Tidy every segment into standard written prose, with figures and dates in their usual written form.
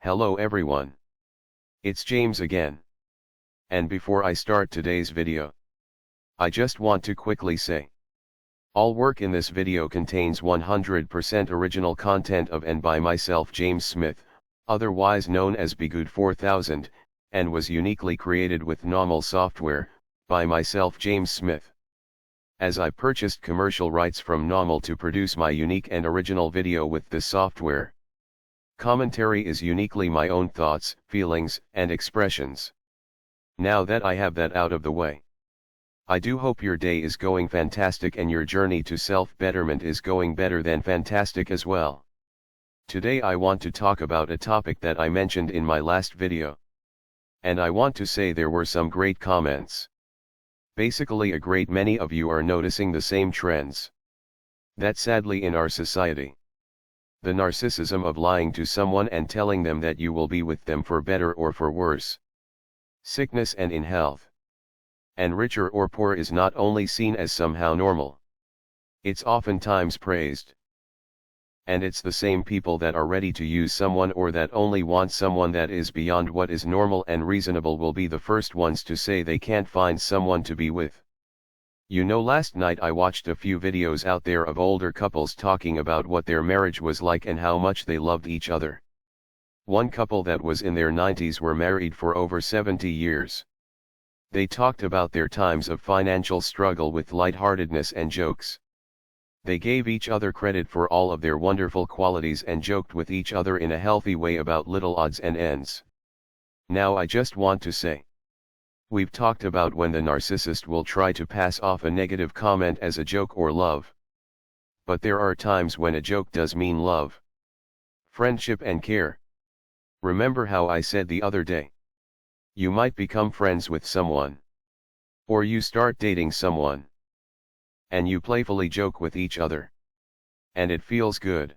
Hello everyone. It's James again. And before I start today's video, I just want to quickly say, all work in this video contains 100% original content of and by myself James Smith, otherwise known as Bgood 4000, and was uniquely created with NAWMAL software, by myself James Smith. As I purchased commercial rights from NAWMAL to produce my unique and original video with this software. Commentary is uniquely my own thoughts, feelings, and expressions. Now that I have that out of the way, I do hope your day is going fantastic and your journey to self-betterment is going better than fantastic as well. Today I want to talk about a topic that I mentioned in my last video. And I want to say there were some great comments. Basically a great many of you are noticing the same trends. That sadly in our society. The narcissism of lying to someone and telling them that you will be with them for better or for worse. Sickness and in health. And richer or poor is not only seen as somehow normal. It's oftentimes praised. And it's the same people that are ready to use someone or that only want someone that is beyond what is normal and reasonable will be the first ones to say they can't find someone to be with. You know, last night I watched a few videos out there of older couples talking about what their marriage was like and how much they loved each other. One couple that was in their 90s were married for over 70 years. They talked about their times of financial struggle with lightheartedness and jokes. They gave each other credit for all of their wonderful qualities and joked with each other in a healthy way about little odds and ends. Now I just want to say, we've talked about when the narcissist will try to pass off a negative comment as a joke or love. But there are times when a joke does mean love, friendship and care. Remember how I said the other day? You might become friends with someone. Or you start dating someone. And you playfully joke with each other. And it feels good.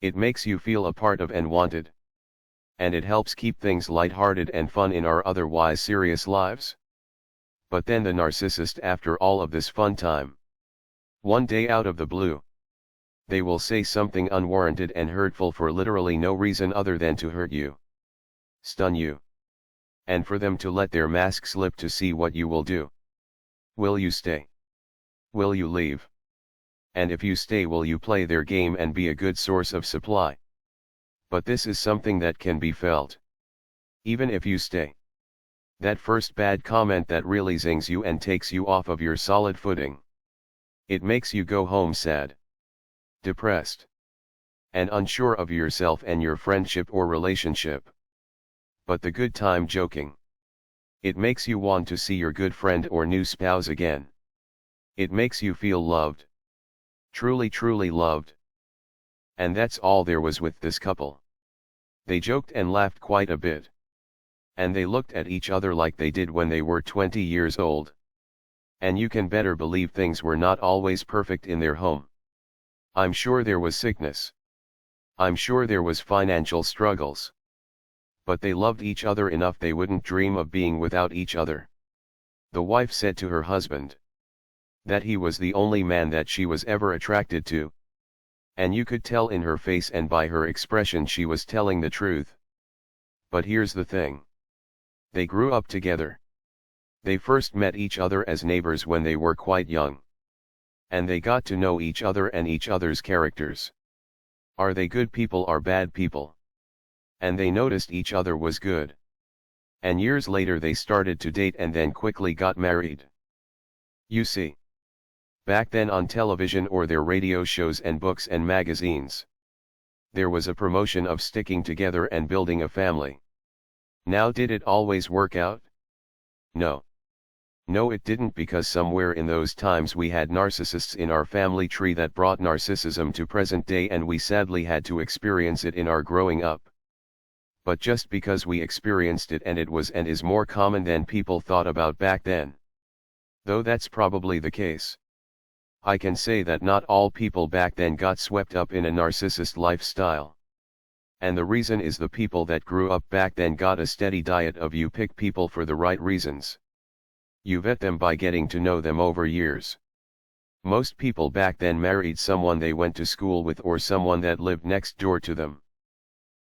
It makes you feel a part of and wanted. And it helps keep things lighthearted and fun in our otherwise serious lives. But then the narcissist, after all of this fun time, one day out of the blue, they will say something unwarranted and hurtful for literally no reason other than to hurt you, stun you, and for them to let their mask slip to see what you will do. Will you stay? Will you leave? And if you stay, will you play their game and be a good source of supply? But this is something that can be felt. Even if you stay. That first bad comment that really zings you and takes you off of your solid footing. It makes you go home sad, depressed, and unsure of yourself and your friendship or relationship. But the good time joking. It makes you want to see your good friend or new spouse again. It makes you feel loved. Truly, truly loved. And that's all there was with this couple. They joked and laughed quite a bit. And they looked at each other like they did when they were 20 years old. And you can better believe things were not always perfect in their home. I'm sure there was sickness. I'm sure there was financial struggles. But they loved each other enough they wouldn't dream of being without each other. The wife said to her husband that he was the only man that she was ever attracted to. And you could tell in her face and by her expression she was telling the truth. But here's the thing. They grew up together. They first met each other as neighbors when they were quite young. And they got to know each other and each other's characters. Are they good people or bad people? And they noticed each other was good. And years later they started to date and then quickly got married. You see. Back then on television or their radio shows and books and magazines, there was a promotion of sticking together and building a family. Now did it always work out? No. No, it didn't, because somewhere in those times we had narcissists in our family tree that brought narcissism to present day, and we sadly had to experience it in our growing up. But just because we experienced it and it was and is more common than people thought about back then. Though that's probably the case. I can say that not all people back then got swept up in a narcissist lifestyle. And the reason is the people that grew up back then got a steady diet of you pick people for the right reasons. You vet them by getting to know them over years. Most people back then married someone they went to school with or someone that lived next door to them.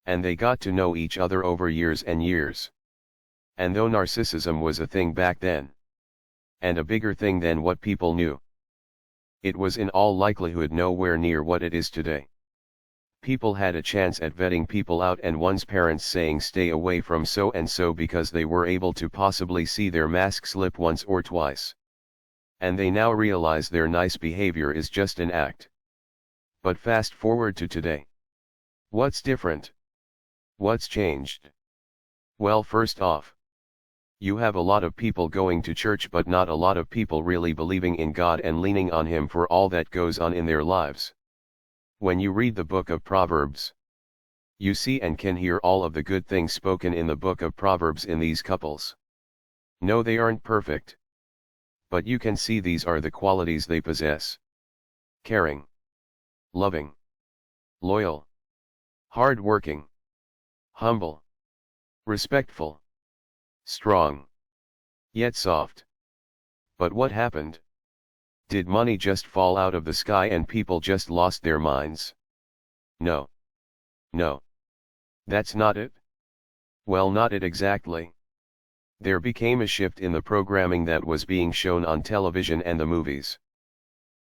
And they got to know each other over years and years. And though narcissism was a thing back then, and a bigger thing than what people knew, it was in all likelihood nowhere near what it is today. People had a chance at vetting people out, and one's parents saying stay away from so and so because they were able to possibly see their mask slip once or twice. And they now realize their nice behavior is just an act. But fast forward to today. What's different? What's changed? Well, first off, you have a lot of people going to church but not a lot of people really believing in God and leaning on Him for all that goes on in their lives. When you read the book of Proverbs, you see and can hear all of the good things spoken in the book of Proverbs in these couples. No, they aren't perfect. But you can see these are the qualities they possess: caring, loving, loyal, hard-working, humble, respectful, strong, yet soft. But what happened? Did money just fall out of the sky and people just lost their minds? No. No. That's not it. Well, not it exactly. There became a shift in the programming that was being shown on television and the movies.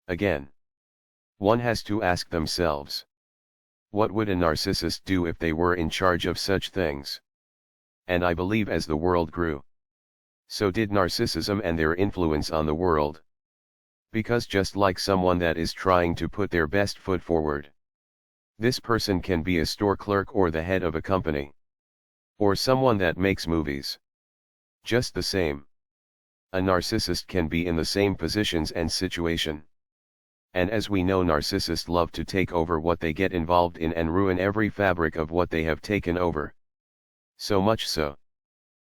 Again, one has to ask themselves, what would a narcissist do if they were in charge of such things? And I believe as the world grew, so did narcissism and their influence on the world. Because just like someone that is trying to put their best foot forward, this person can be a store clerk or the head of a company, or someone that makes movies. Just the same, a narcissist can be in the same positions and situation. And as we know, narcissists love to take over what they get involved in and ruin every fabric of what they have taken over. So much so,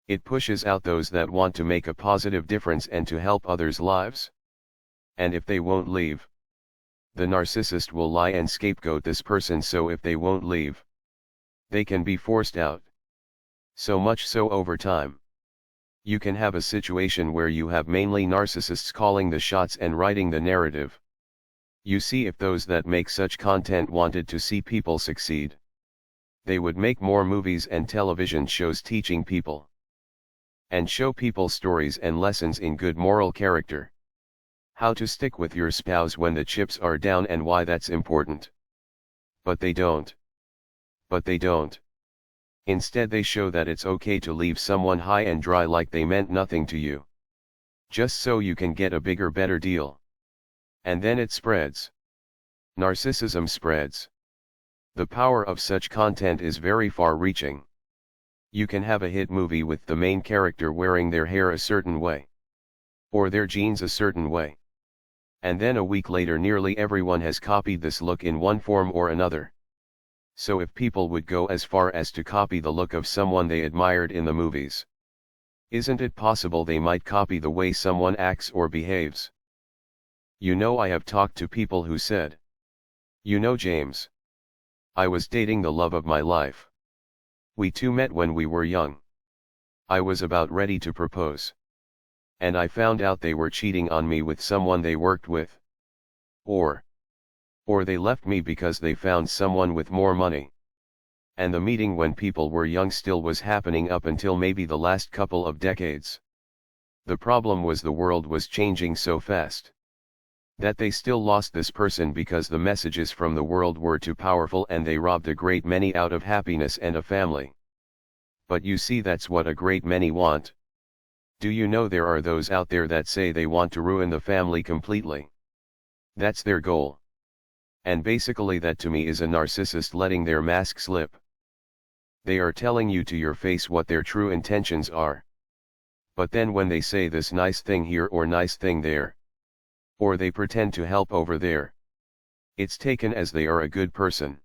it pushes out those that want to make a positive difference and to help others' lives. And if they won't leave, the narcissist will lie and scapegoat this person, so if they won't leave, they can be forced out. So much so over time, you can have a situation where you have mainly narcissists calling the shots and writing the narrative. You see, if those that make such content wanted to see people succeed, they would make more movies and television shows teaching people, and show people stories and lessons in good moral character. How to stick with your spouse when the chips are down and why that's important. But they don't. Instead, they show that it's okay to leave someone high and dry like they meant nothing to you, just so you can get a bigger, better deal. And then it spreads. Narcissism spreads. The power of such content is very far-reaching. You can have a hit movie with the main character wearing their hair a certain way, or their jeans a certain way. And then a week later nearly everyone has copied this look in one form or another. So if people would go as far as to copy the look of someone they admired in the movies, isn't it possible they might copy the way someone acts or behaves? You know, I have talked to people who said, "You know, James, I was dating the love of my life. We two met when we were young. I was about ready to propose. And I found out they were cheating on me with someone they worked with. Or they left me because they found someone with more money. And the meeting when people were young still was happening up until maybe the last couple of decades. The problem was the world was changing so fast that they still lost this person because the messages from the world were too powerful and they robbed a great many out of happiness and a family." But you see, that's what a great many want. Do you know there are those out there that say they want to ruin the family completely? That's their goal. And basically that to me is a narcissist letting their mask slip. They are telling you to your face what their true intentions are. But then when they say this nice thing here or nice thing there, or they pretend to help over there, it's taken as they are a good person,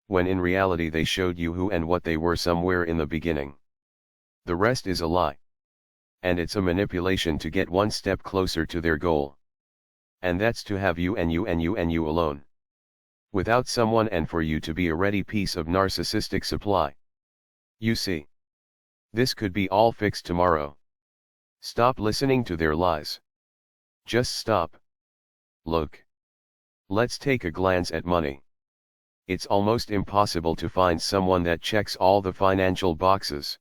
when in reality they showed you who and what they were somewhere in the beginning. The rest is a lie. And it's a manipulation to get one step closer to their goal. And that's to have you and you and you and you alone, without someone, and for you to be a ready piece of narcissistic supply. You see, this could be all fixed tomorrow. Stop listening to their lies. Just stop. Look. Let's take a glance at money. It's almost impossible to find someone that checks all the financial boxes.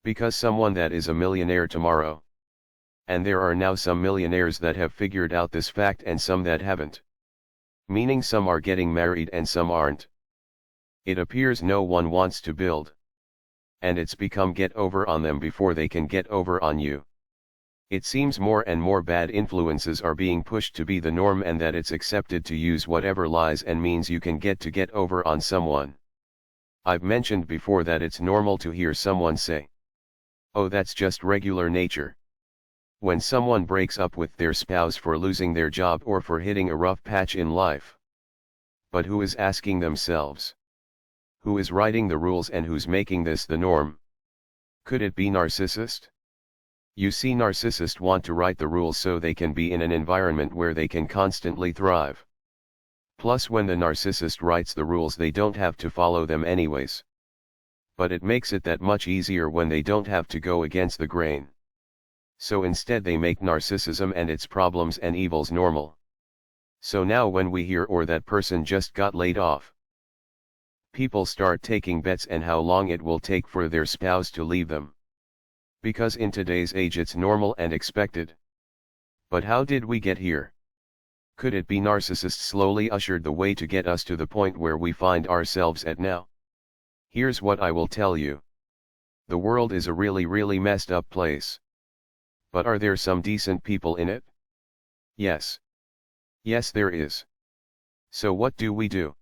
Because someone that is a millionaire tomorrow. And there are now some millionaires that have figured out this fact and some that haven't. Meaning some are getting married and some aren't. It appears no one wants to build. And it's become get over on them before they can get over on you. It seems more and more bad influences are being pushed to be the norm and that it's accepted to use whatever lies and means you can get over on someone. I've mentioned before that it's normal to hear someone say, "Oh, that's just regular nature." When someone breaks up with their spouse for losing their job or for hitting a rough patch in life. But who is asking themselves? Who is writing the rules and who's making this the norm? Could it be narcissist? You see, narcissists want to write the rules so they can be in an environment where they can constantly thrive. Plus, when the narcissist writes the rules, they don't have to follow them anyways. But it makes it that much easier when they don't have to go against the grain. So instead they make narcissism and its problems and evils normal. So now when we hear or that person just got laid off, people start taking bets on how long it will take for their spouse to leave them. Because in today's age it's normal and expected. But how did we get here? Could it be narcissists slowly ushered the way to get us to the point where we find ourselves at now? Here's what I will tell you. The world is a really messed up place. But are there some decent people in it? Yes. Yes, there is. So what do we do?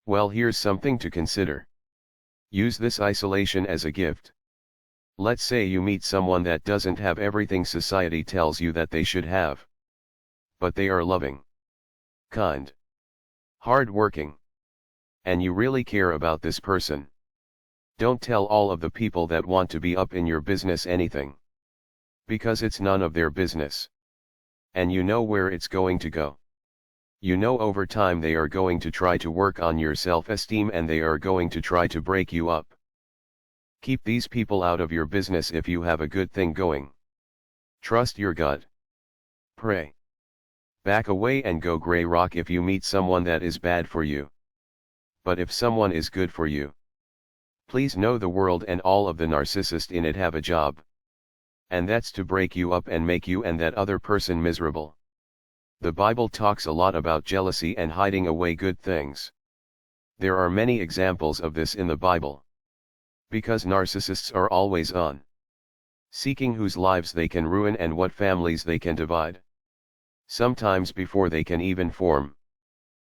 Well, here's something to consider. Use this isolation as a gift. Let's say you meet someone that doesn't have everything society tells you that they should have. But they are loving, kind, hard-working. And you really care about this person. Don't tell all of the people that want to be up in your business anything. Because it's none of their business. And you know where it's going to go. You know over time they are going to try to work on your self-esteem and they are going to try to break you up. Keep these people out of your business if you have a good thing going. Trust your gut. Pray. Back away and go gray rock if you meet someone that is bad for you. But if someone is good for you, please know the world and all of the narcissists in it have a job. And that's to break you up and make you and that other person miserable. The Bible talks a lot about jealousy and hiding away good things. There are many examples of this in the Bible. Because narcissists are always on, seeking whose lives they can ruin and what families they can divide. Sometimes before they can even form.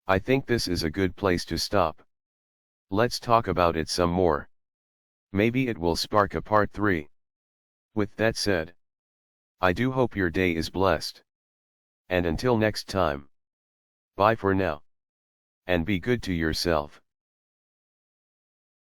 I think this is a good place to stop. Let's talk about it some more. Maybe it will spark a part 3. With that said, I do hope your day is blessed. And until next time, bye for now. And be good to yourself.